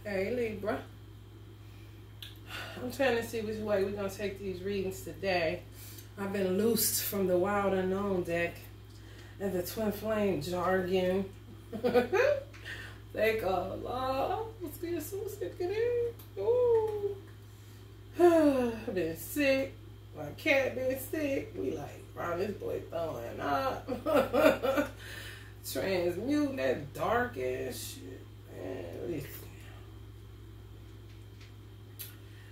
Hey Libra. I'm trying to see which way we're going to take these readings today. I've been loosed from the Wild Unknown deck and the Twin Flame jargon. Thank Allah. Let's get so sick of it. Ooh. I've been sick. My cat been sick. We like, wow, this boy throwing up. Transmuting that dark ass shit. Man, listen.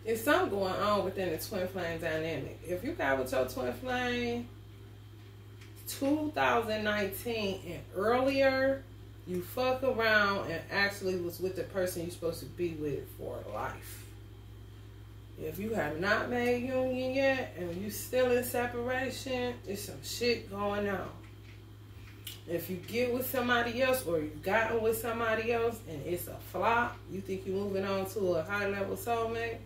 There's something going on within the twin flame dynamic. If you got with your twin flame 2019 and earlier, you fuck around and actually was with the person you're supposed to be with for life. If you have not made union yet and you still in separation, there's some shit going on. If you get with somebody else or you've gotten with somebody else and it's a flop, you think you're moving on to a high level soulmate.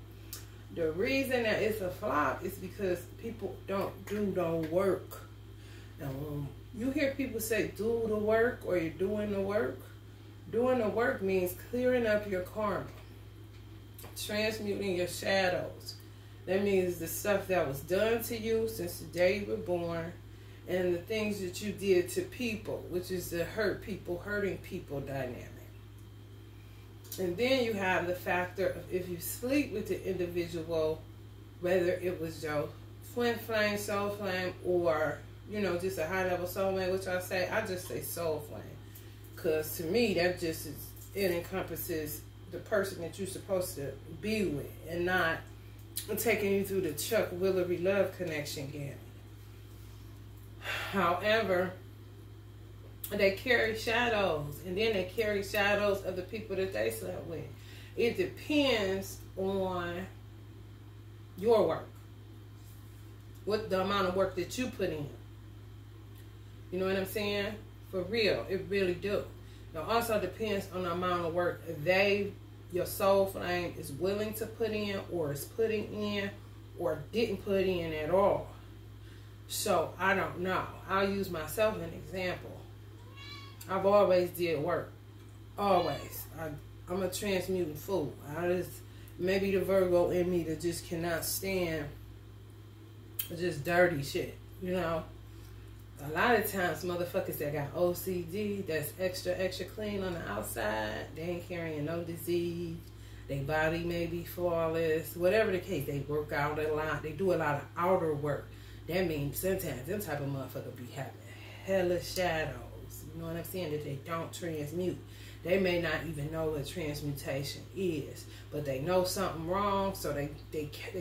The reason that it's a flop is because people don't do the work. And when you hear people say do the work or you're doing the work means clearing up your karma, transmuting your shadows. That means the stuff that was done to you since the day you were born and the things that you did to people, which is the hurting people dynamic. And then you have the factor of if you sleep with the individual, whether it was your twin flame, soul flame, or, you know, just a high level soulmate, which I just say soul flame. Because to me, that just is, it encompasses the person that you're supposed to be with and not taking you through the Chuck Willery love connection gamut. However, they carry shadows, and then they carry shadows of the people that they slept with. It depends on your work, what the amount of work that you put in. You know what I'm saying? For real, it really do. Now, also depends on the amount of work your soul flame is willing to put in, or is putting in, or didn't put in at all. So I don't know. I'll use myself as an example. I've always did work. Always. I'm a transmuting fool. Maybe the Virgo in me that just cannot stand just dirty shit. You know? A lot of times motherfuckers that got OCD, that's extra clean on the outside, they ain't carrying no disease. Their body may be flawless. Whatever the case, they work out a lot. They do a lot of outer work. That means sometimes them type of motherfucker be having hella shadows. You know what I'm saying? That they don't transmute. They may not even know what transmutation is, but they know something wrong, so they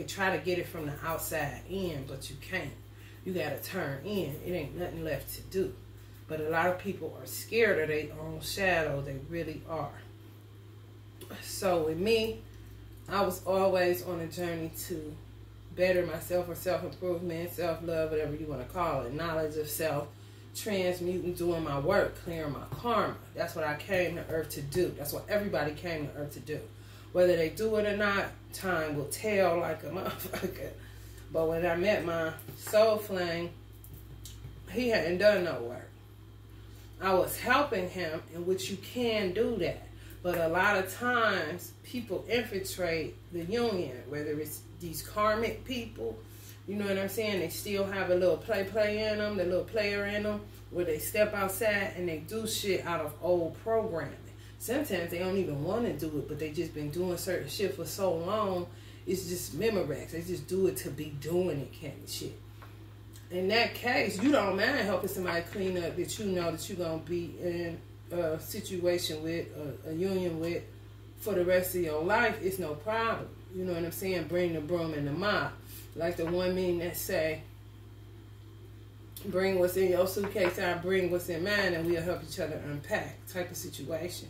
try to get it from the outside in, but you can't. You got to turn in. It ain't nothing left to do. But a lot of people are scared of their own shadow. They really are. So with me, I was always on a journey to better myself, or self-improvement, self-love, whatever you want to call it, knowledge of self, transmuting, doing my work, clearing my karma. That's what I came to earth to do. That's what everybody came to earth to do. Whether they do it or not, time will tell like a motherfucker. But when I met my soul flame, he hadn't done no work. I was helping him, in which you can do that. But a lot of times, people infiltrate the union, whether it's these karmic people, you know what I'm saying? They still have a little play in them, the little player in them, where they step outside and they do shit out of old programming. Sometimes they don't even want to do it, but they just been doing certain shit for so long, it's just Memorex. They just do it to be doing it kind of shit. In that case, you don't mind helping somebody clean up that you know that you're going to be in a situation with, a union with, for the rest of your life. It's no problem. You know what I'm saying? Bring the broom and the mop. Like the one meme that say, bring what's in your suitcase, I bring what's in mine, and we'll help each other unpack type of situation.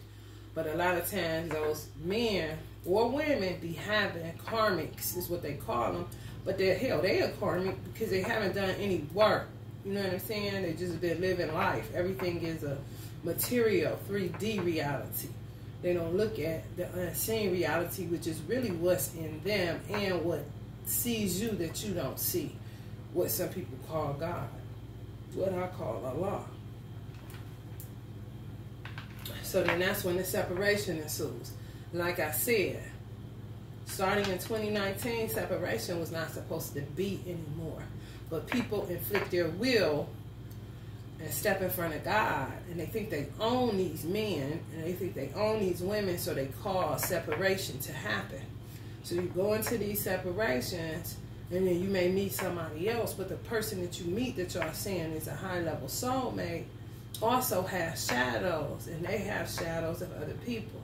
But a lot of times those men or women be having karmics, is what they call them. But they are karmic because they haven't done any work. You know what I'm saying? They just been living life. Everything is a material, 3D reality. They don't look at the unseen reality, which is really what's in them and what sees you that you don't see. What some people call God. What I call Allah. So then that's when the separation ensues. Like I said, starting in 2019, separation was not supposed to be anymore. But people inflict their will and step in front of God, and they think they own these men, and they think they own these women, so they cause separation to happen. So you go into these separations, and then you may meet somebody else, but the person that you meet that y'all saying is a high-level soulmate also has shadows, and they have shadows of other people.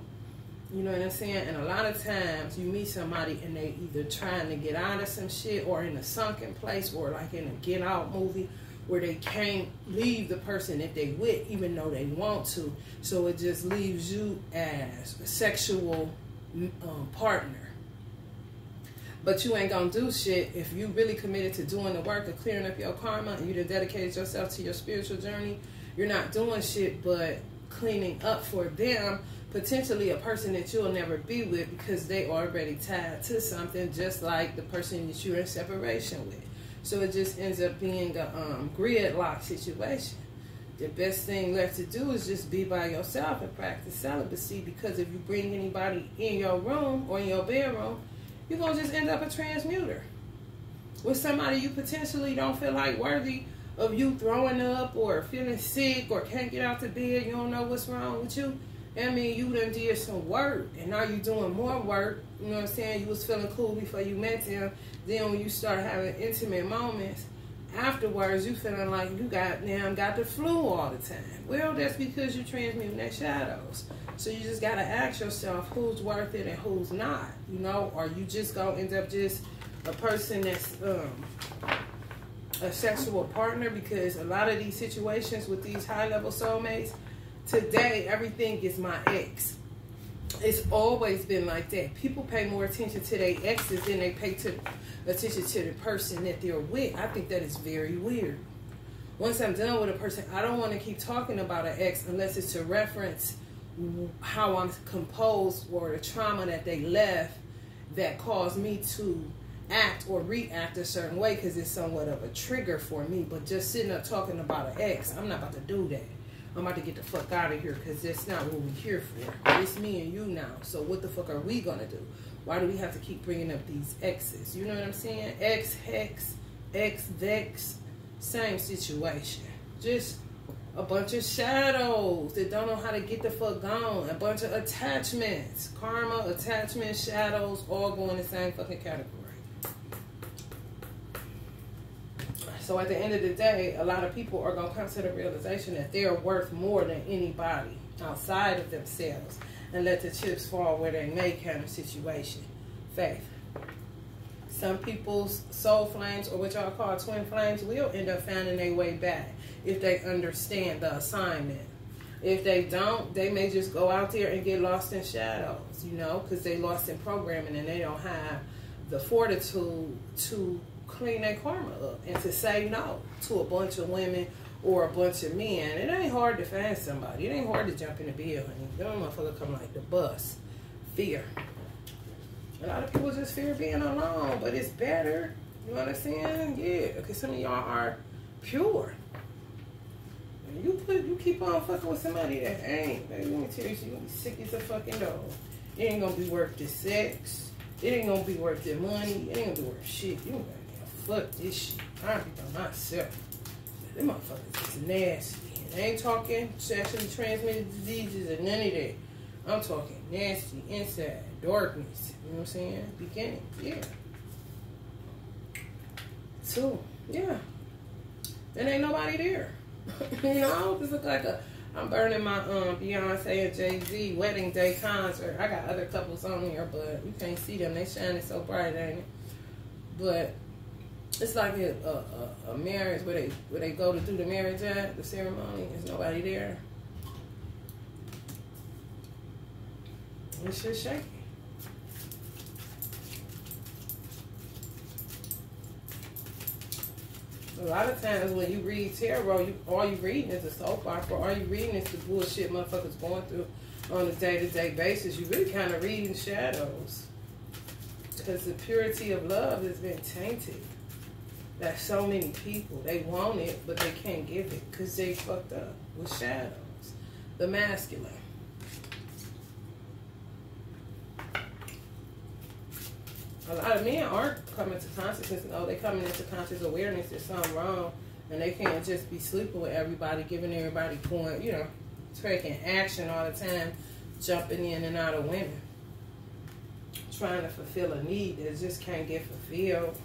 You know what I'm saying? And a lot of times you meet somebody and they either trying to get out of some shit or in a sunken place, or like in a Get Out movie where they can't leave the person that they with even though they want to. So it just leaves you as a sexual partner. But you ain't gonna do shit if you really committed to doing the work of clearing up your karma and you done dedicated yourself to your spiritual journey. You're not doing shit but cleaning up for them, potentially a person that you'll never be with because they already tied to something, just like the person that you're in separation with. So it just ends up being a gridlock situation. The best thing left to do is just be by yourself and practice celibacy, because if you bring anybody in your room or in your bedroom, you're going to just end up a transmuter with somebody you potentially don't feel like worthy of you throwing up or feeling sick or can't get out the bed. You don't know what's wrong with you. I mean, you done did some work, and now you're doing more work. You know what I'm saying? You was feeling cool before you met them. Then when you start having intimate moments, afterwards you feeling like you got the flu all the time. Well, that's because you're transmuting their shadows. So you just got to ask yourself who's worth it and who's not. You know, or you just going to end up just a person that's a sexual partner, because a lot of these situations with these high-level soulmates, today, everything is my ex. It's always been like that. People pay more attention to their exes than they pay attention to the person that they're with. I think that is very weird. Once I'm done with a person, I don't want to keep talking about an ex unless it's to reference how I'm composed or the trauma that they left that caused me to act or react a certain way, because it's somewhat of a trigger for me. But just sitting up talking about an ex, I'm not about to do that. I'm about to get the fuck out of here, because that's not what we're here for. It's me and you now. So what the fuck are we going to do? Why do we have to keep bringing up these exes? You know what I'm saying? Ex, hex, ex, vex, same situation. Just a bunch of shadows that don't know how to get the fuck gone. A bunch of attachments. Karma, attachment, shadows, all go in the same fucking category. So at the end of the day, a lot of people are going to come to the realization that they're worth more than anybody outside of themselves, and let the chips fall where they may kind of situation. Faith. Some people's soul flames, or what y'all call twin flames, will end up finding their way back if they understand the assignment. If they don't, they may just go out there and get lost in shadows, you know, because they lost in programming and they don't have the fortitude to clean their karma up and to say no to a bunch of women or a bunch of men. It ain't hard to find somebody. It ain't hard to jump in the bed, honey. Them motherfuckers come like the bus. Fear. A lot of people just fear being alone, but it's better. You know what I'm saying? Yeah, because some of y'all are pure. And you keep on fucking with somebody that ain't. Baby, let me tell you, you're gonna be sick as a fucking dog. It ain't gonna be worth the sex. It ain't gonna be worth the money. It ain't gonna be worth shit. You ain't gonna fuck this shit. I be by myself. Them motherfuckers is nasty. And I ain't talking sexually transmitted diseases or none of that. I'm talking nasty inside, darkness. You know what I'm saying? Beginning, yeah. So, yeah. There ain't nobody there. You know, this look like I'm burning my Beyonce and Jay-Z wedding day concert. I got other couples on here, but you can't see them. They shining so bright, ain't it? But it's like a marriage where they go to do the marriage at the ceremony. There's nobody there. It's just shaky. A lot of times when you read tarot, all you reading is a soap opera. All you reading is the bullshit motherfuckers going through on a day-to-day basis. You really kind of reading shadows, because the purity of love has been tainted. That so many people, they want it, but they can't give it because they fucked up with shadows. The masculine. A lot of men aren't coming to consciousness. No, they're coming into conscious awareness. There's something wrong. And they can't just be sleeping with everybody, giving everybody point, you know, taking action all the time, jumping in and out of women. Trying to fulfill a need that just can't get fulfilled.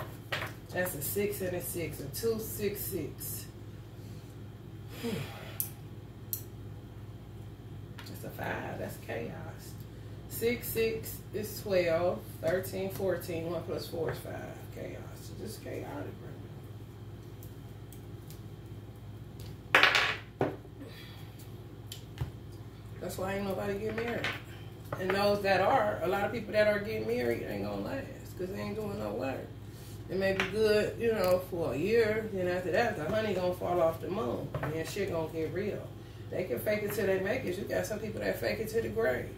That's a 6 and a 6, a 2, 6, 6. That's a 5, that's chaos. 6, 6 is 12, 13, 14, 1 plus 4 is 5. Chaos. It's just chaotic right now. That's why ain't nobody get married. And those that are, a lot of people that are getting married ain't gonna last because they ain't doing no work. It may be good, you know, for a year. Then after that, the honey gonna fall off the moon. And then shit gonna get real. They can fake it till they make it. You got some people that fake it to the grave.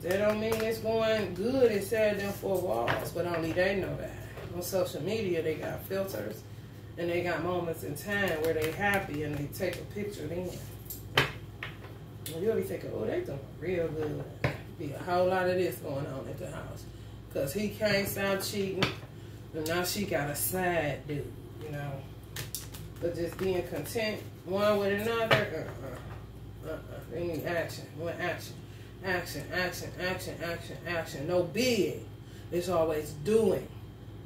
That don't mean it's going good inside them 4 walls, but only they know that. On social media, they got filters, and they got moments in time where they happy and they take a picture then. And you'll be thinking, oh, they doing real good. Be a whole lot of this going on at the house. Because he can't stop cheating, and now she got a side dude, you know. But just being content one with another, they need action. One action. Action, action, action, action, action. No bid. It's always doing.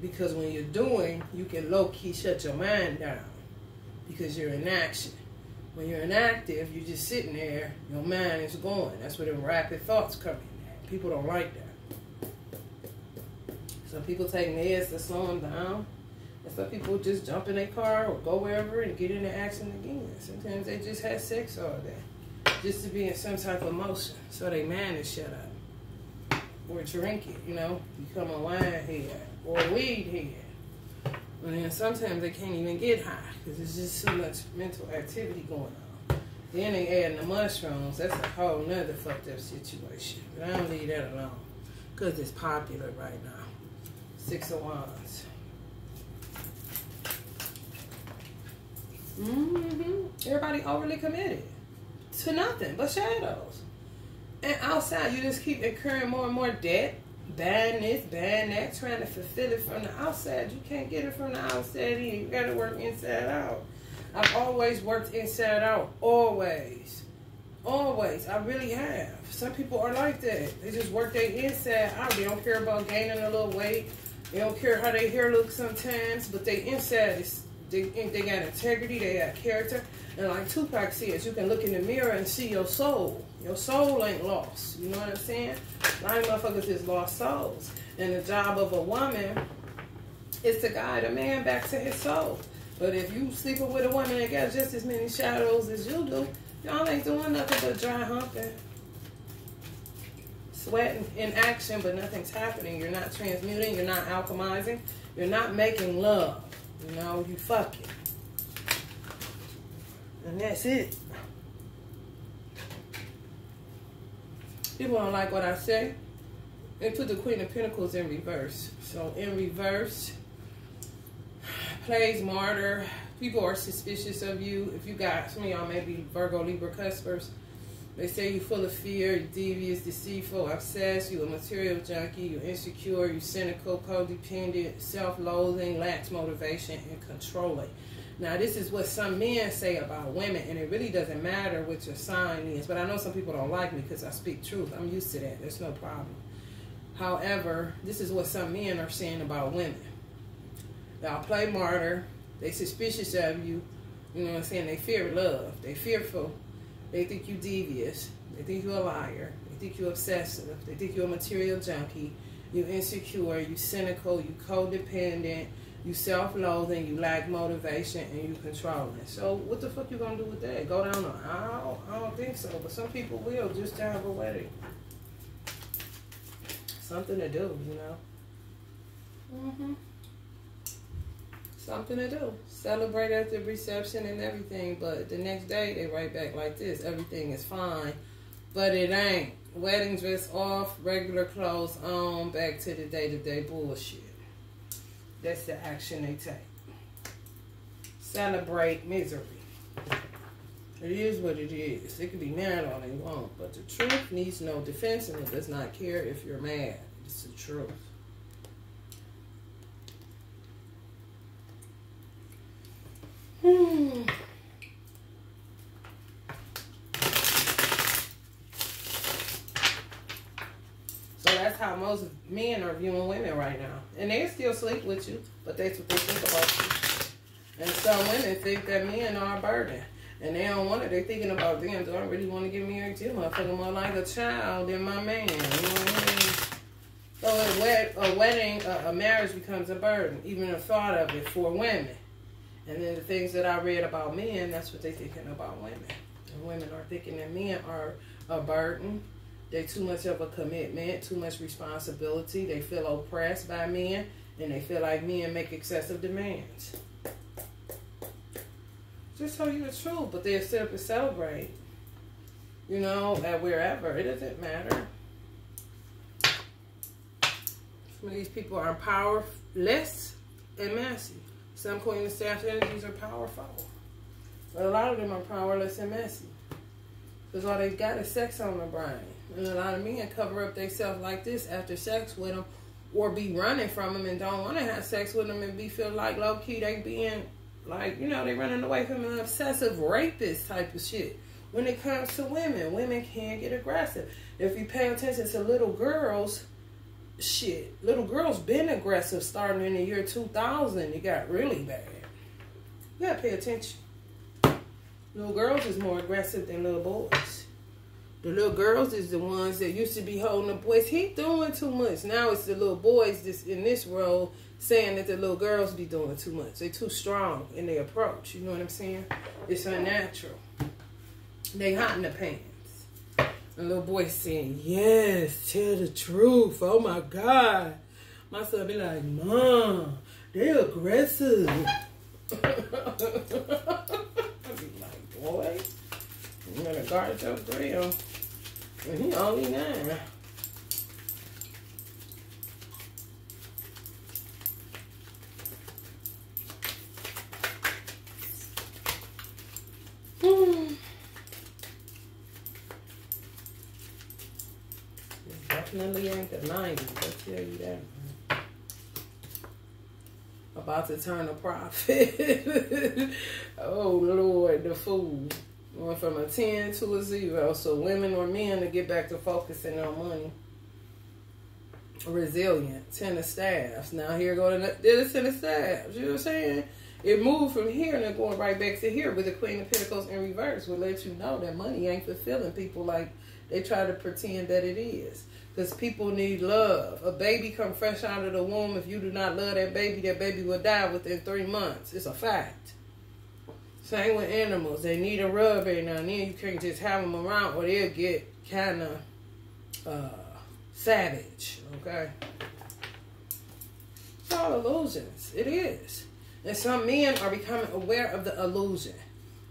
Because when you're doing, you can low-key shut your mind down. Because you're in action. When you're inactive, you're just sitting there, your mind is going. That's where the rapid thoughts come in. People don't like that. Some people take meds to slow them down. And some people just jump in their car or go wherever and get into action again. Sometimes they just have sex all day. Just to be in some type of motion. So their mind is shut up. Or drink it, you know. Become a wine head. Or a weed head. And then sometimes they can't even get high because there's just too much mental activity going on. Then they add the mushrooms. That's a whole nother fucked up situation. But I don't leave that alone because it's popular right now. 6 of Wands. Everybody overly committed to nothing but shadows. And outside, you just keep incurring more and more debt. Bad this, bad that, trying to fulfill it from the outside. You can't get it from the outside in. You got to work inside out. I've always worked inside out. Always. Always. I really have. Some people are like that. They just work their inside out. They don't care about gaining a little weight. They don't care how their hair looks sometimes. But they inside is, they got integrity. They got character. And like Tupac says, you can look in the mirror and see your soul. Your soul ain't lost. You know what I'm saying? A lot of motherfuckers is lost souls. And the job of a woman is to guide a man back to his soul. But if you sleeping with a woman that got just as many shadows as you do, y'all ain't doing nothing but dry humping. Sweating in action, but nothing's happening. You're not transmuting. You're not alchemizing. You're not making love. You know, you fucking. And that's it. People don't like what I say. They put the Queen of Pentacles in reverse. So in reverse, plays martyr. People are suspicious of you. If you got, some of y'all may be Virgo, Libra cuspers. They say you're full of fear, you're devious, deceitful, obsessed, you're a material junkie, you're insecure, you're cynical, codependent, self-loathing, lacks motivation, and controlling. Now, this is what some men say about women, and it really doesn't matter what your sign is. But I know some people don't like me because I speak truth. I'm used to that. There's no problem. However, this is what some men are saying about women. Y'all play martyr. They suspicious of you. You know what I'm saying? They fear love. They fearful. They think you devious. They think you're a liar. They think you're obsessive. They think you're a material junkie. You're insecure. You're cynical. You're codependent. You self-loathing, you lack motivation, and you controlling. So what the fuck you gonna do with that? Go down the aisle? I don't think so. But some people will just to have a wedding. Something to do, you know. Something to do. Celebrate at the reception and everything. But the next day, they write back like this. Everything is fine. But it ain't. Wedding dress off, regular clothes on, back to the day-to-day bullshit. That's the action they take. Celebrate misery. It is what it is. It can be mad all they want, but the truth needs no defense, and it does not care if you're mad. It's the truth. So that's how most men are viewing women right now. And they still sleep with you, but that's what they think about you. And some women think that men are a burden. And they don't want it. They're thinking about, damn, do I really want to get married to him? I feel more like a child than my man. You know what I mean? So a marriage becomes a burden, even the thought of it for women. And then the things that I read about men, that's what they're thinking about women. And women are thinking that men are a burden. They're too much of a commitment, too much responsibility. They feel oppressed by men, and they feel like men make excessive demands. Just tell you the truth, but they're still to celebrate. You know, at wherever. It doesn't matter. Some of these people are powerless and messy. Some Queen of Staff energies are powerful. But a lot of them are powerless and messy. Because all they got is sex on the brain. And a lot of men cover up themselves like this after sex with them, or be running from them and don't want to have sex with them, and feel like low-key they being, like, you know, they running away from an obsessive rapist type of shit. When it comes to women, women can get aggressive. If you pay attention to little girls, shit, little girls been aggressive starting in the year 2000. It got really bad. You gotta pay attention. Little girls is more aggressive than little boys. The little girls is the ones that used to be holding the boys. He doing too much. Now it's the little boys that's in this role saying that the little girls be doing too much. They too strong in their approach. You know what I'm saying? It's unnatural. They hot in the pants. The little boy saying, yes, tell the truth. Oh my God. My son be like, Mom, they aggressive. I be like, boy, you gotta guard your grill. And he only 9. Definitely ain't the 90s, I'll tell you that. About to turn a profit. Oh Lord, the fool. Went from a 10 to a 0. So women or men to get back to focusing on money. Resilient. 10 of staffs. Now here go the 10 of staffs. You know what I'm saying? It moved from here and they're going right back to here with the Queen of Pentacles in reverse. Will let you know that money ain't fulfilling people like they try to pretend that it is. Because people need love. A baby come fresh out of the womb. If you do not love that baby will die within 3 months. It's a fact. Same with animals. They need a rub every now and then. You can't just have them around or they'll get kind of savage. Okay? It's all illusions. It is. And some men are becoming aware of the illusion.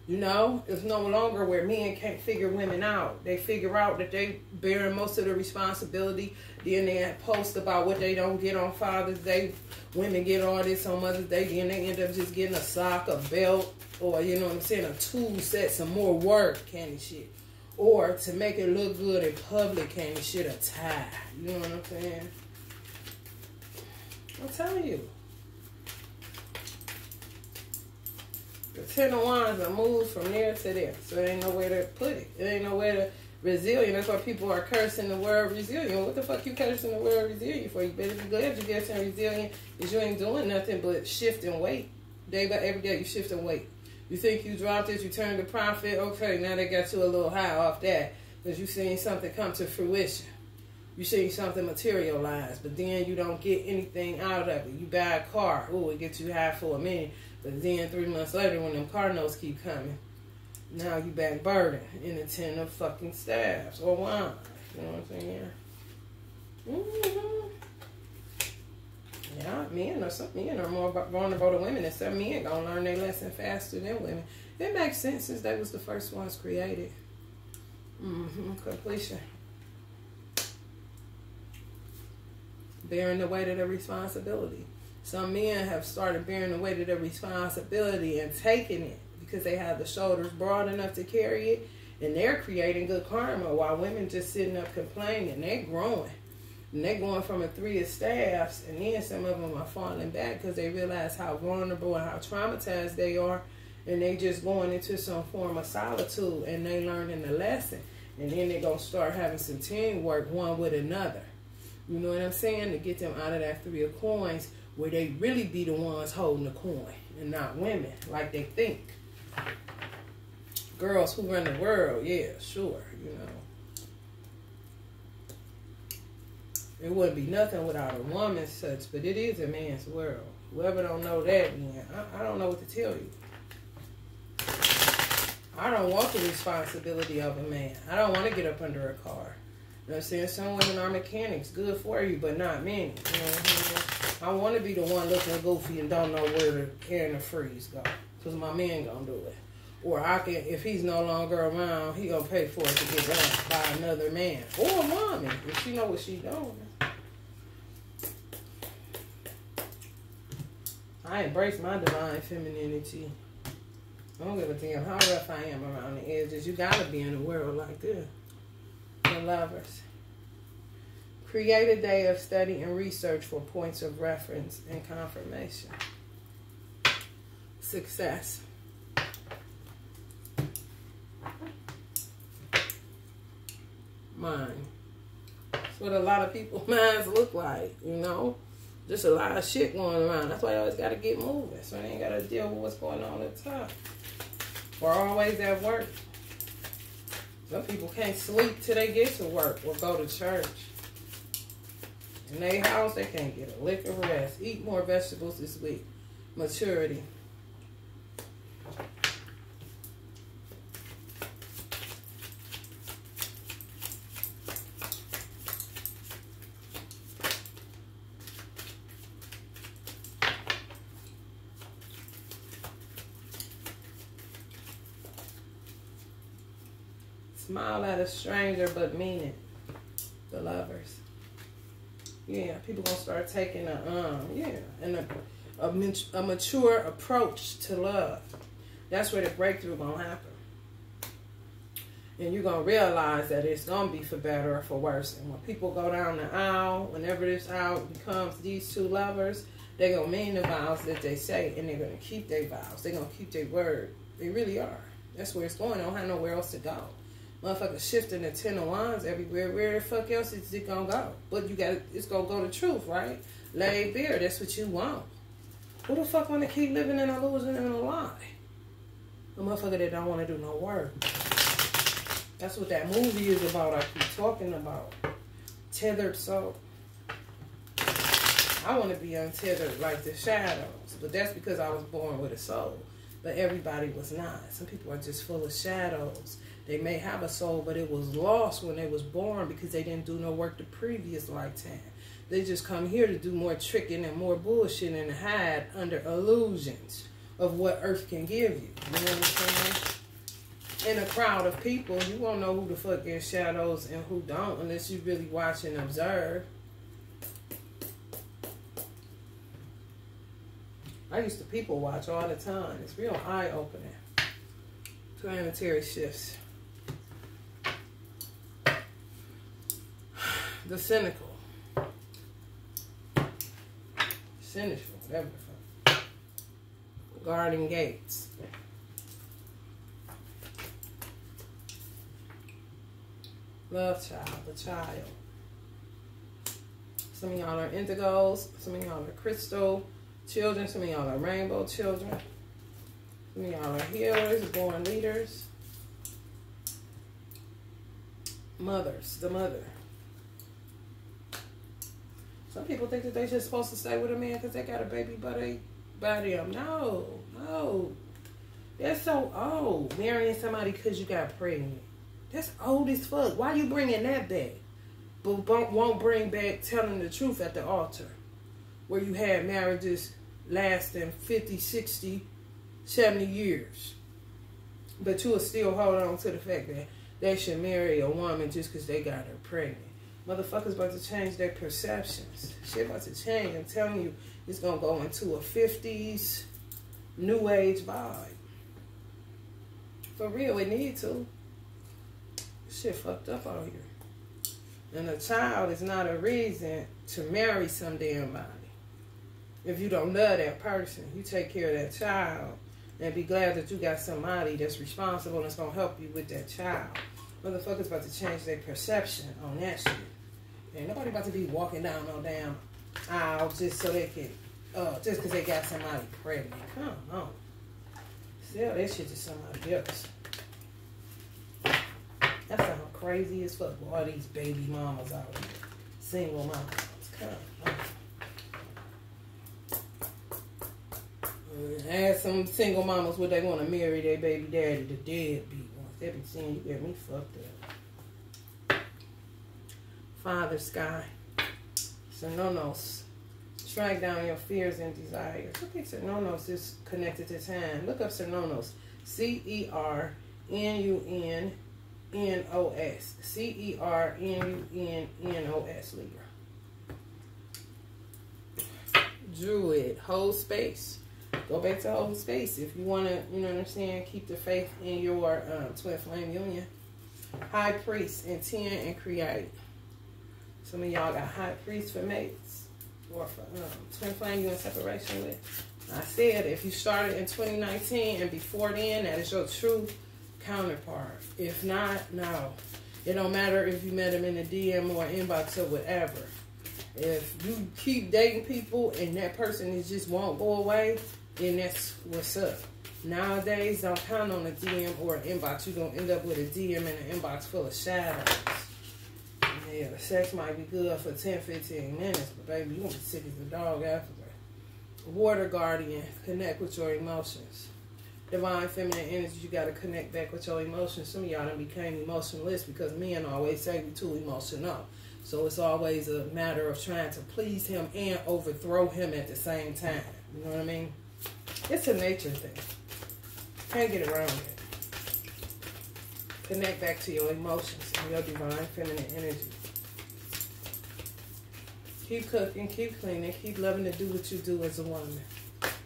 You know, it's no longer where men can't figure women out. They figure out that they bearing most of the responsibility. Then they post about what they don't get on Father's Day. Women get all this on Mother's Day. Then they end up just getting a sock, a belt, or, you know what I'm saying, a tool set, some more work kind of shit. Or to make it look good in public kind of shit, a tie. You know what I'm saying? I'm telling you. The 10 of Wands are moved from there to there. So there ain't no way to put it. There ain't no way to resilient. That's why people are cursing the word resilient. What the fuck you cursing the word resilient for? You better be glad you get some resilient because you ain't doing nothing but shifting weight. Day by every day you shifting weight. You think you dropped it, you turned the profit. Okay, now they got you a little high off that because you seen something come to fruition. You seen something materialize, but then you don't get anything out of it. You buy a car. Oh, it gets you high for a minute. But then 3 months later, when them car notes keep coming, now you back burdened in the 10 of fucking staffs or wands. You know what I'm saying? Mm-hmm. Yeah, some men are more vulnerable to women, and some men gonna learn their lesson faster than women. It makes sense since they was the first ones created. Completion. Bearing the weight of the responsibility. Some men have started bearing the weight of their responsibility and taking it because they have the shoulders broad enough to carry it, and they're creating good karma while women just sitting up complaining. They're growing. And they're going from a 3 of staffs, and then some of them are falling back because they realize how vulnerable and how traumatized they are, And they just going into some form of solitude, and they learning the lesson. And then they're going to start having some teamwork one with another. You know what I'm saying? To get them out of that 3 of coins, where they really be the ones holding the coin and not women like they think. Girls who run the world, yeah, sure, you know. It wouldn't be nothing without a woman such, but it is a man's world. Whoever don't know that, man, I don't know what to tell you. I don't want the responsibility of a man. I don't want to get up under a car. You know what I'm saying? Some women are mechanics, good for you, but not many. You know what I mean? I want to be the one looking goofy and don't know where the air and the freeze go, because my man gonna do it. Or I can, if he's no longer around, he gonna pay for it to get done by another man or a woman if she know what she doing. I embrace my divine femininity. I don't give a damn how rough I am around the edges. You gotta be in a world like this. The lovers. Create a day of study and research for points of reference and confirmation. Success. Mind. That's what a lot of people's minds look like, you know. Just a lot of shit going around. That's why you always got to get moving. So they ain't got to deal with what's going on at the top. We're always at work. Some people can't sleep till they get to work or go to church. In their house, they can't get a lick of rest. Eat more vegetables this week. Maturity. Smile at a stranger, but mean it. The lovers. Yeah, people gonna start taking a mature approach to love. That's where the breakthrough gonna happen. And you're gonna realize that it's gonna be for better or for worse. And when people go down the aisle, whenever this aisle becomes these two lovers, they're gonna mean the vows that they say, and they're gonna keep their vows. They're gonna keep their word. They really are. That's where it's going. They don't have nowhere else to go. Motherfuckers shifting the 10 of wands everywhere. Where the fuck else is it gonna go? But it's gonna go to truth, right? Lay bare, that's what you want. Who the fuck wanna keep living in an illusion and a lie? A motherfucker that don't wanna do no work. That's what that movie is about. I keep talking about. Tethered soul. I wanna be untethered like the shadows, but that's because I was born with a soul. But everybody was not. Some people are just full of shadows. They may have a soul, but it was lost when they was born because they didn't do no work the previous lifetime. They just come here to do more tricking and more bullshit and hide under illusions of what Earth can give you. You know what I'm saying? In a crowd of people, you won't know who the fuck is shadows and who don't unless you really watch and observe. I used to people watch all the time. It's real eye-opening. Planetary shifts. The cynical. Cynical, whatever the fuck. Guarding gates. Love child, the child. Some of y'all are indigos. Some of y'all are crystal children. Some of y'all are rainbow children. Some of y'all are healers, born leaders. Mothers, the mother. Some people think that they're just supposed to stay with a man because they got a baby by them. No, no. That's so old. Marrying somebody because you got pregnant. That's old as fuck. Why you bringing that back? But won't bring back telling the truth at the altar. Where you had marriages lasting 50, 60, 70 years. But you will still hold on to the fact that they should marry a woman just because they got her pregnant. Motherfuckers about to change their perceptions. Shit about to change. I'm telling you, it's going to go into a 50s new age vibe. For real, it need to. Shit fucked up out here. And a child is not a reason to marry some damn body. If you don't love that person, you take care of that child. And be glad that you got somebody that's responsible and that's going to help you with that child. Motherfuckers about to change their perception on that shit. Ain't nobody about to be walking down no damn aisle just so they can, just because they got somebody pregnant. Come on. Sell that shit to somebody else. That sounds crazy as fuck. All these baby mamas out here. Single mamas. Come on. Ask some single mamas would they want to marry their baby daddy, the deadbeat ones. They be saying you got me fucked up. Father Sky. Sononos. Strike down your fears and desires. I think Sononos is connected to time. Look up Sononos. Cernuns. Cernuns, Libra. Druid. Hold space. Go back to hold space. If you want to, you know what I'm saying, keep the faith in your twin flame union. High priest. Intend and create. Some of y'all got high priest for mates. Or for twin flame you in separation with. I said if you started in 2019 and before then, that is your true counterpart. If not, no. It don't matter if you met him in a DM or inbox or whatever. If you keep dating people and that person is just won't go away, then that's what's up. Nowadays, don't count on a DM or an inbox. You're going to end up with a DM and an inbox full of shadows. Yeah, the sex might be good for 10, 15 minutes, but baby, you're going to be sick as a dog after that. Water guardian, connect with your emotions. Divine feminine energy, you got to connect back with your emotions. Some of y'all done became emotionless because men always say we too emotional. So it's always a matter of trying to please him and overthrow him at the same time. You know what I mean? It's a nature thing. Can't get around it. Connect back to your emotions and your divine feminine energy. Keep cooking, keep cleaning, keep loving to do what you do as a woman.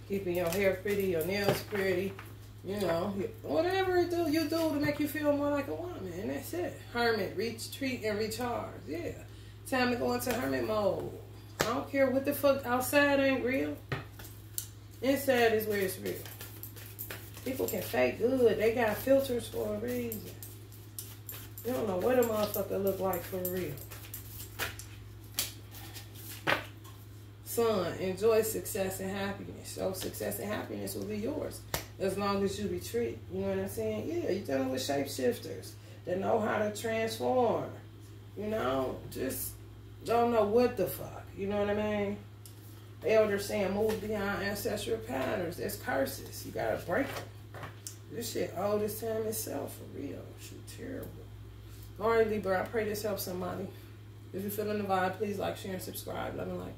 Keeping your hair pretty, your nails pretty, you know, whatever you do to make you feel more like a woman. And that's it. Hermit, retreat and recharge. Yeah. Time to go into hermit mode. I don't care what the fuck outside ain't real. Inside is where it's real. People can fake good. They got filters for a reason. You don't know what a motherfucker look like for real. Son, enjoy success and happiness. So success and happiness will be yours as long as you retreat. You know what I'm saying? Yeah, you're dealing with shapeshifters that know how to transform. You know, just don't know what the fuck. You know what I mean? Elders saying move beyond ancestral patterns. There's curses. You gotta break them. This shit old as time itself, for real. Shit terrible. All right, Libra, I pray this helps somebody. If you're feeling the vibe, please like, share, and subscribe. Love and light.